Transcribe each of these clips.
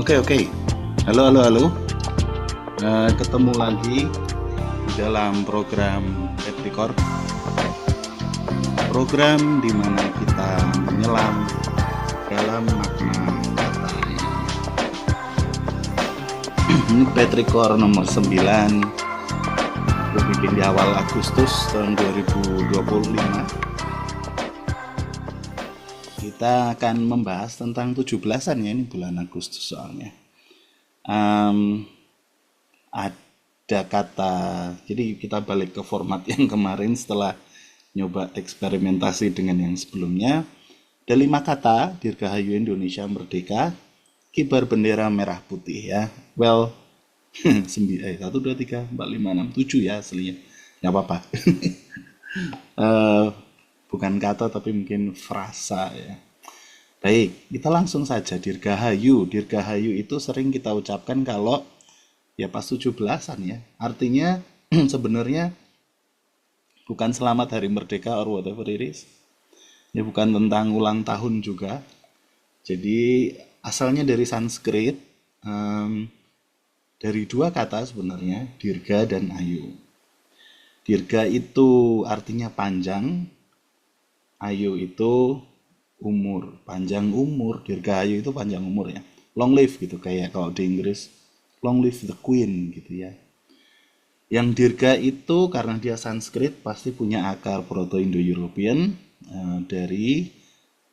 Oke, oke. Halo, halo, halo. Ketemu lagi di dalam program Epicor. Program di mana kita menyelam dalam makna kata. Ini Petrikor nomor 9. Gue bikin di awal Agustus tahun 2025. Kita akan membahas tentang 17-an ya, ini bulan Agustus soalnya. Em, ada kata, jadi kita balik ke format yang kemarin setelah nyoba eksperimentasi dengan yang sebelumnya. Ada 5 kata: Dirgahayu Indonesia Merdeka, kibar bendera merah putih ya. Well, 1, 2, 3, 4, 5, 6, 7 ya aslinya. Nggak apa-apa. Eh, Bukan kata tapi mungkin frasa ya. Baik, kita langsung saja. Dirgahayu. Dirgahayu itu sering kita ucapkan kalau ya pas 17-an ya. Artinya sebenarnya bukan selamat hari merdeka or whatever it is. Ya bukan tentang ulang tahun juga. Jadi asalnya dari Sanskrit, dari 2 kata sebenarnya, dirga dan ayu. Dirga itu artinya panjang, ayu itu umur, panjang umur. Dirgahayu itu panjang umur ya. Long live gitu, kayak kalau di Inggris long live the queen gitu ya. Yang dirga itu karena dia Sanskrit pasti punya akar Proto-Indo-European, dari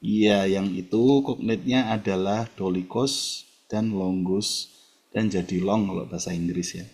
ya yang itu kognitnya adalah dolikos dan longus dan jadi long kalau bahasa Inggris ya.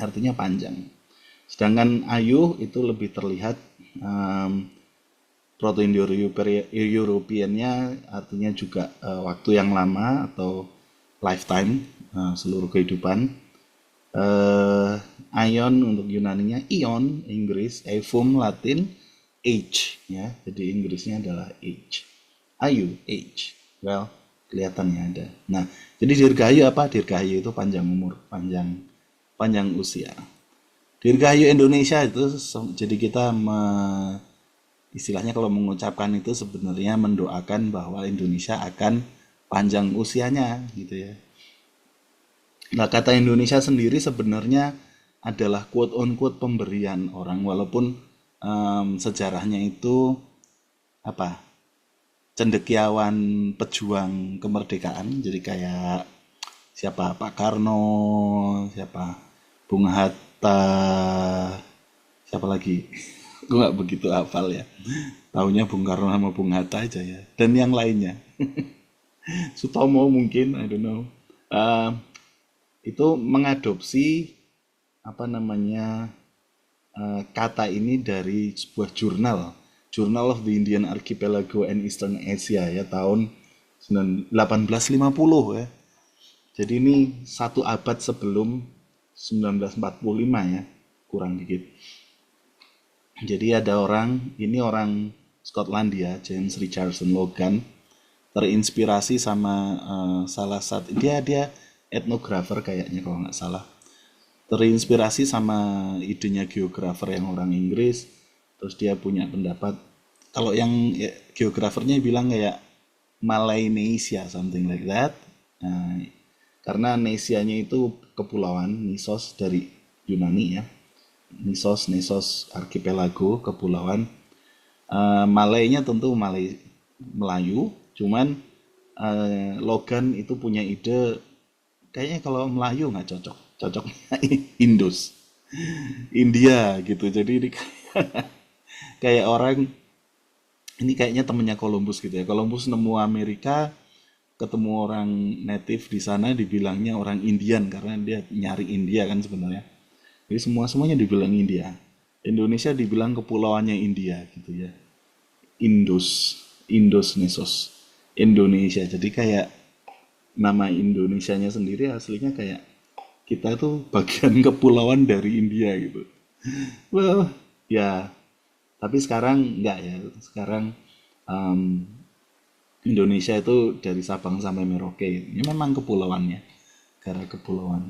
Artinya panjang. Sedangkan ayu itu lebih terlihat, Proto-Indo-Europeannya artinya juga waktu yang lama atau lifetime, seluruh kehidupan. Ion untuk Yunaninya ion, Inggris, evum Latin, age ya. Jadi Inggrisnya adalah age. Ayu, age. Well, kelihatannya ada. Nah, jadi dirgahayu apa? Dirgahayu itu panjang umur, panjang panjang usia. Dirgahayu Indonesia itu jadi kita istilahnya kalau mengucapkan itu sebenarnya mendoakan bahwa Indonesia akan panjang usianya gitu ya. Nah, kata Indonesia sendiri sebenarnya adalah quote on quote pemberian orang, walaupun sejarahnya itu apa, cendekiawan pejuang kemerdekaan. Jadi kayak siapa, Pak Karno, siapa, Bung Hatta, siapa lagi, gue nggak begitu hafal ya. Taunya Bung Karno sama Bung Hatta aja ya, dan yang lainnya. Sutomo mungkin, I don't know. Eh, itu mengadopsi apa namanya, kata ini dari sebuah jurnal, Journal of the Indian Archipelago and Eastern Asia ya, tahun 1850 ya. Jadi ini 1 abad sebelum 1945 ya, kurang dikit. Jadi ada orang Skotlandia, James Richardson Logan, terinspirasi sama salah satu, dia etnografer kayaknya kalau nggak salah. Terinspirasi sama idenya geografer yang orang Inggris, terus dia punya pendapat kalau yang ya, geografernya bilang kayak Melanesia, something like that. Nah, karena Nesianya itu kepulauan, Nisos dari Yunani ya. Nisos archipelago, kepulauan. Malaynya tentu Melayu, cuman Logan itu punya ide kayaknya kalau Melayu nggak cocok, cocoknya Indus, India gitu. Jadi ini kayak orang, ini kayaknya temennya Columbus gitu ya. Columbus nemu Amerika, ketemu orang native di sana, dibilangnya orang Indian karena dia nyari India kan sebenarnya. Jadi semuanya dibilang India. Indonesia dibilang kepulauannya India gitu ya. Indus Nesos, Indonesia. Jadi kayak nama Indonesianya sendiri aslinya kayak kita itu bagian kepulauan dari India gitu. Well, ya, tapi sekarang enggak ya. Sekarang um, Indonesia itu dari Sabang sampai Merauke. Ini memang kepulauannya, karena kepulauan.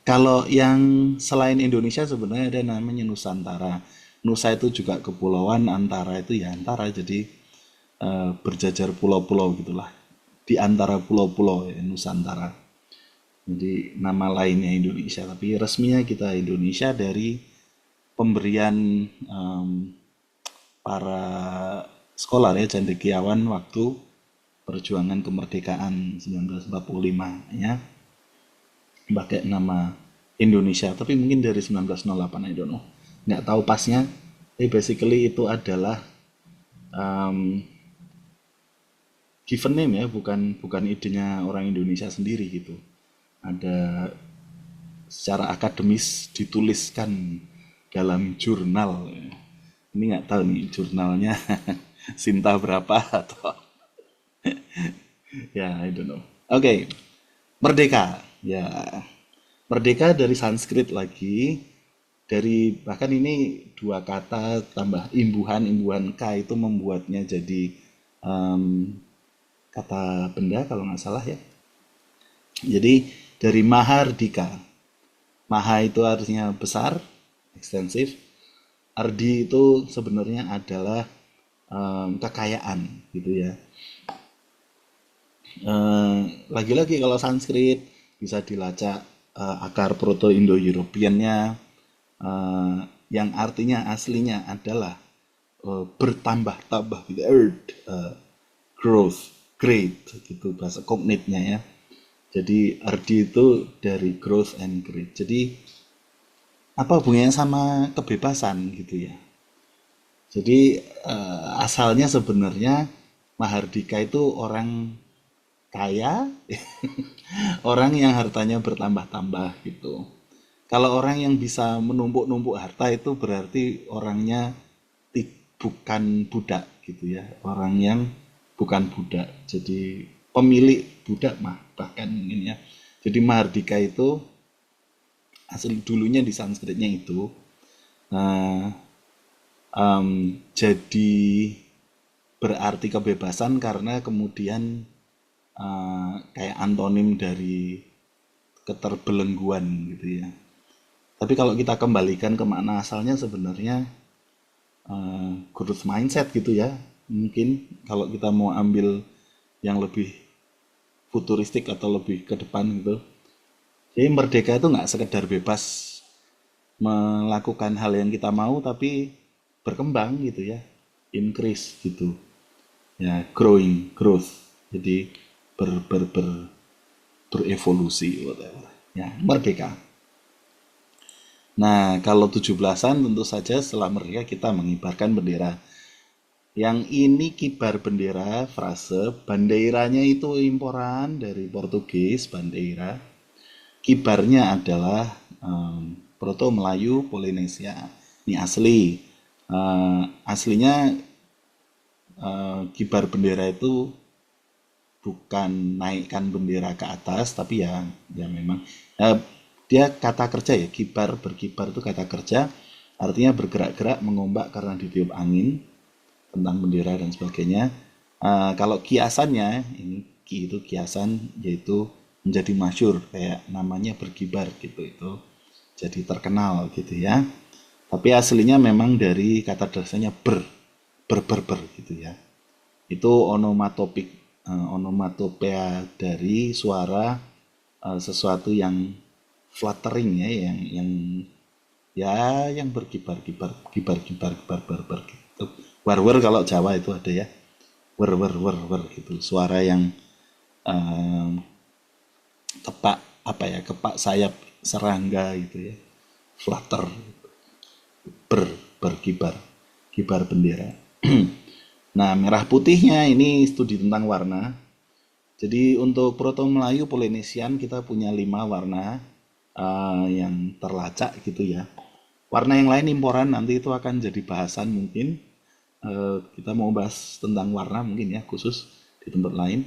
Kalau yang selain Indonesia sebenarnya ada namanya Nusantara. Nusa itu juga kepulauan, antara itu ya antara. Jadi berjajar pulau-pulau gitulah. di antara pulau-pulau ya, Nusantara. Jadi nama lainnya Indonesia, tapi resminya kita Indonesia dari pemberian para scholar ya cendekiawan waktu perjuangan kemerdekaan 1945 ya pakai nama Indonesia, tapi mungkin dari 1908, I don't know, nggak tahu pasnya. Tapi basically itu adalah um, given name ya, bukan bukan idenya orang Indonesia sendiri gitu. Ada secara akademis dituliskan dalam jurnal. Ini nggak tahu nih jurnalnya Sinta berapa atau ya I don't know. Oke, Merdeka. Ya, Merdeka dari Sanskrit lagi. Dari bahkan ini dua kata tambah imbuhan K itu membuatnya jadi em, kata benda kalau nggak salah ya. Jadi dari Mahardika. Maha itu artinya besar, ekstensif. Ardi itu sebenarnya adalah kekayaan gitu ya. Lagi-lagi kalau Sanskrit bisa dilacak akar Proto-Indo-Europeannya yang artinya aslinya adalah bertambah-tambah gitu, earth, growth, great gitu bahasa kognitnya ya. Jadi ardi itu dari growth and great. Jadi apa hubungannya sama kebebasan gitu ya. Jadi asalnya sebenarnya Mahardika itu orang kaya, orang yang hartanya bertambah-tambah gitu. Kalau orang yang bisa menumpuk-numpuk harta itu berarti orangnya bukan budak gitu ya, orang yang bukan budak. Jadi pemilik budak mah bahkan mungkin ya. Jadi Mahardika itu asli dulunya di Sanskritnya itu nah, jadi berarti kebebasan karena kemudian kayak antonim dari keterbelengguan gitu ya. Tapi kalau kita kembalikan ke makna asalnya sebenarnya growth mindset gitu ya. Mungkin kalau kita mau ambil yang lebih futuristik atau lebih ke depan gitu. Jadi merdeka itu nggak sekedar bebas melakukan hal yang kita mau, tapi berkembang gitu ya, increase gitu, ya growing, growth. Jadi berevolusi whatever. Ya merdeka. Nah kalau 17-an tentu saja setelah merdeka kita mengibarkan bendera. Yang ini kibar bendera, frase bandeiranya itu imporan dari Portugis, bandeira. Kibarnya adalah Proto Melayu Polinesia. Ini asli. Aslinya kibar bendera itu bukan naikkan bendera ke atas, tapi ya memang dia kata kerja ya, kibar berkibar itu kata kerja, artinya bergerak-gerak mengombak karena ditiup angin, tentang bendera dan sebagainya. Kalau kiasannya ini ki itu kiasan yaitu menjadi masyur kayak namanya berkibar gitu itu jadi terkenal gitu ya. Tapi aslinya memang dari kata dasarnya ber gitu ya. Itu onomatopik onomatopea dari suara sesuatu yang fluttering ya yang berkibar-kibar kibar-kibar gitu. War kalau Jawa itu ada ya. Wer gitu. Suara yang um, kepak apa ya? Kepak sayap serangga gitu ya. Flutter berkibar kibar bendera. Nah, merah putihnya ini studi tentang warna. Jadi untuk Proto Melayu Polinesian kita punya 5 warna yang terlacak gitu ya. Warna yang lain imporan nanti itu akan jadi bahasan mungkin. Kita mau bahas tentang warna mungkin ya khusus di tempat lain.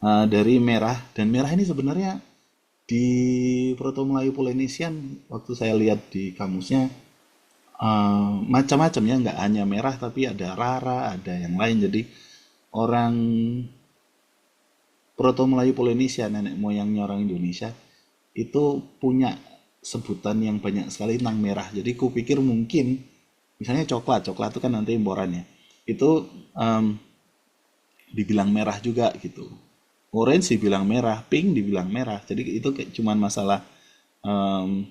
Dari merah, dan merah ini sebenarnya di Proto Melayu Polinesian waktu saya lihat di kamusnya macam-macam ya, nggak hanya merah tapi ada rara, ada yang lain. Jadi orang Proto Melayu Polinesia, nenek moyangnya orang Indonesia, itu punya sebutan yang banyak sekali tentang merah. Jadi kupikir mungkin misalnya coklat itu kan nanti imporannya. Itu dibilang merah juga gitu. Orange dibilang merah, pink dibilang merah. Jadi itu kayak cuman masalah em,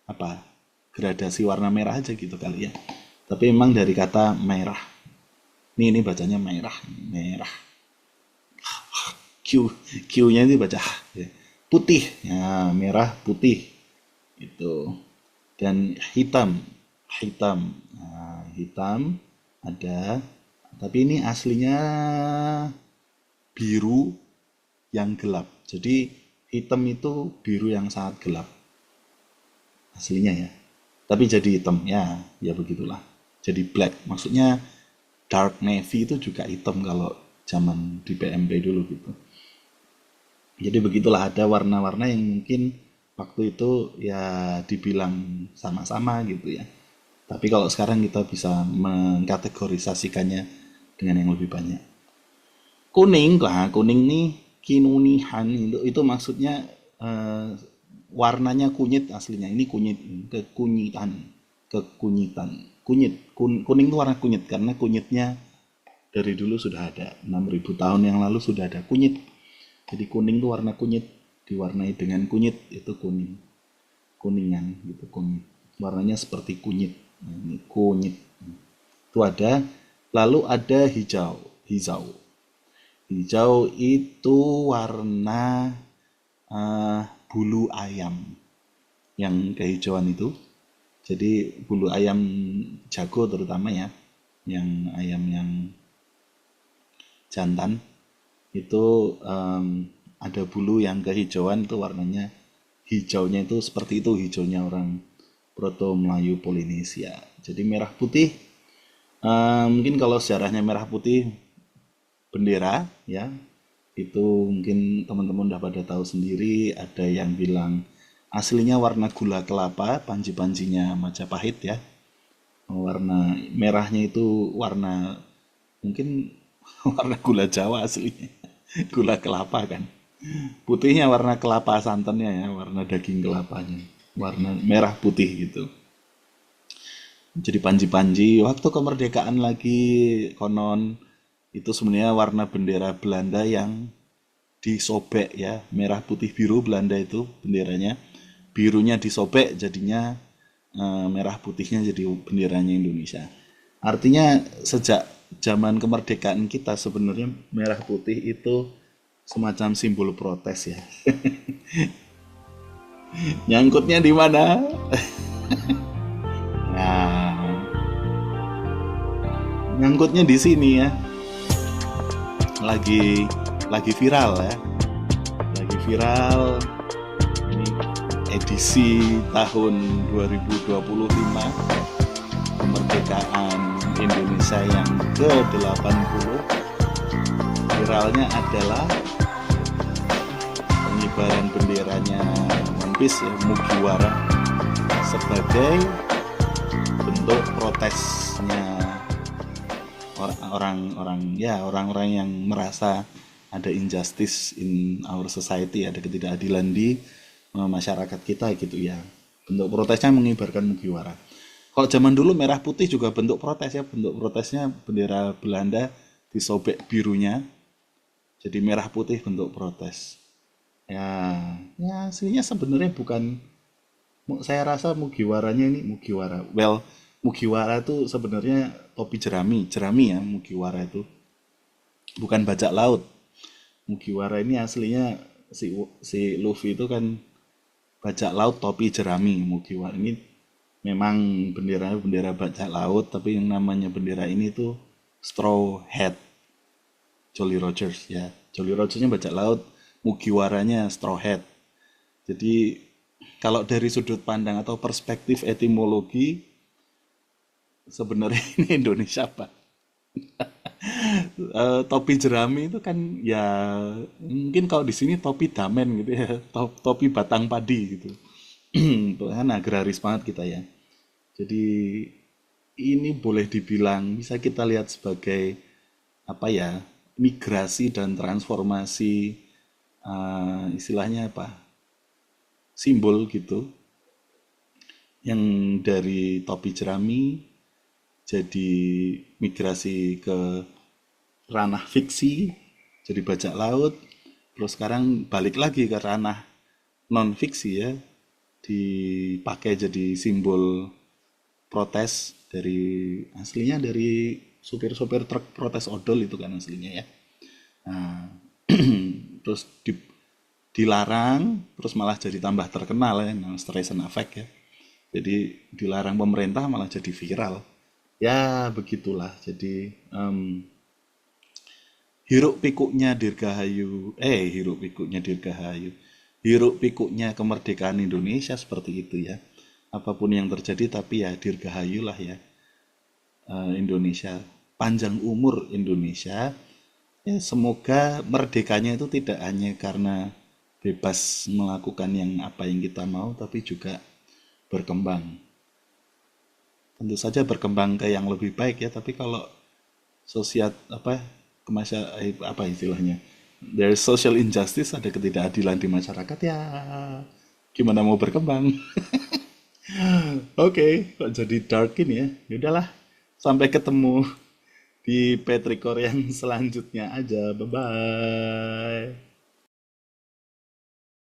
apa gradasi warna merah aja gitu kali ya. Tapi memang dari kata merah. Ini bacanya merah, merah. Q, Q-nya ini baca H, ya. Putih, ya, merah putih itu. Dan hitam, hitam, nah, hitam ada. Tapi ini aslinya biru yang gelap. Jadi hitam itu biru yang sangat gelap aslinya ya. Tapi jadi hitam ya, ya begitulah. Jadi black, maksudnya dark navy itu juga hitam kalau zaman di PMP dulu gitu. Jadi begitulah ada warna-warna yang mungkin waktu itu ya dibilang sama-sama gitu ya. Tapi kalau sekarang kita bisa mengkategorisasikannya dengan yang lebih banyak. Kuning lah, kuning nih kinunihan itu maksudnya eh, warnanya kunyit aslinya. Ini kunyit, kekunyitan, kekunyitan. Kuning itu warna kunyit karena kunyitnya dari dulu sudah ada. 6.000 tahun yang lalu sudah ada kunyit. Jadi kuning itu warna kunyit, diwarnai dengan kunyit itu kuning. Kuningan gitu, kunyit. Warnanya seperti kunyit. Nah, ini kunyit. Itu ada. Lalu ada hijau, hijau. Hijau itu warna eh, bulu ayam yang kehijauan itu. Jadi bulu ayam jago terutama ya, yang ayam yang jantan itu ada bulu yang kehijauan itu warnanya hijaunya itu seperti itu hijaunya orang Proto Melayu Polinesia. Jadi merah putih mungkin kalau sejarahnya merah putih bendera ya itu mungkin teman-teman udah pada tahu sendiri. Ada yang bilang aslinya warna gula kelapa, panji-panjinya Majapahit ya. Warna merahnya itu warna mungkin warna gula Jawa aslinya. Gula kelapa kan. Putihnya warna kelapa santannya ya, warna daging kelapanya. Warna merah putih gitu. Jadi panji-panji waktu kemerdekaan lagi konon itu sebenarnya warna bendera Belanda yang disobek ya, merah putih biru Belanda itu benderanya, birunya disobek jadinya merah putihnya jadi benderanya Indonesia. Artinya sejak zaman kemerdekaan kita sebenarnya merah putih itu semacam simbol protes ya. Nyangkutnya di mana? Nah, nyangkutnya di sini ya. Lagi viral ya. Lagi viral ini edisi tahun 2025 kemerdekaan Indonesia yang ke-80. Viralnya adalah pengibaran benderanya One Piece ya, Mugiwara sebagai bentuk protesnya orang-orang yang merasa ada injustice in our society, ada ketidakadilan di masyarakat kita gitu ya. Bentuk protesnya mengibarkan Mugiwara. Kalau zaman dulu merah putih juga bentuk protes ya, bentuk protesnya bendera Belanda disobek birunya jadi merah putih bentuk protes. Ya, ya aslinya sebenarnya bukan. Saya rasa Mugiwaranya ini Mugiwara. Well, Mugiwara itu sebenarnya topi jerami, jerami ya Mugiwara itu. Bukan bajak laut. Mugiwara ini aslinya si Luffy itu kan bajak laut topi jerami. Mugiwara ini memang benderanya bendera bajak laut, tapi yang namanya bendera ini tuh Straw Hat. Jolly Rogers ya. Jolly Rogersnya bajak laut, Mugiwaranya Straw Hat. Jadi kalau dari sudut pandang atau perspektif etimologi sebenarnya ini Indonesia Pak. Topi jerami itu kan ya mungkin kalau di sini topi damen gitu ya, topi batang padi gitu. Kan agraris banget kita ya. Jadi ini boleh dibilang bisa kita lihat sebagai apa ya, migrasi dan transformasi istilahnya apa? Simbol gitu yang dari topi jerami jadi migrasi ke ranah fiksi, jadi bajak laut, terus sekarang balik lagi ke ranah non fiksi ya, dipakai jadi simbol protes dari aslinya dari supir-supir truk protes odol itu kan aslinya ya. Nah, terus dilarang, terus malah jadi tambah terkenal ya, nah, Streisand Effect ya. Jadi dilarang pemerintah malah jadi viral. Ya begitulah. Jadi hiruk pikuknya Dirgahayu, hiruk pikuknya Dirgahayu, hiruk pikuknya kemerdekaan Indonesia seperti itu ya. Apapun yang terjadi tapi ya Dirgahayu lah ya, Indonesia. Panjang umur Indonesia. Ya, semoga merdekanya itu tidak hanya karena bebas melakukan yang apa yang kita mau, tapi juga berkembang. Tentu saja berkembang ke yang lebih baik ya, tapi kalau sosial apa apa istilahnya? There is social injustice, ada ketidakadilan di masyarakat ya. Gimana mau berkembang? Oke, kok jadi dark ini ya? Yaudahlah, sampai ketemu di Petrikor yang selanjutnya aja. Bye bye.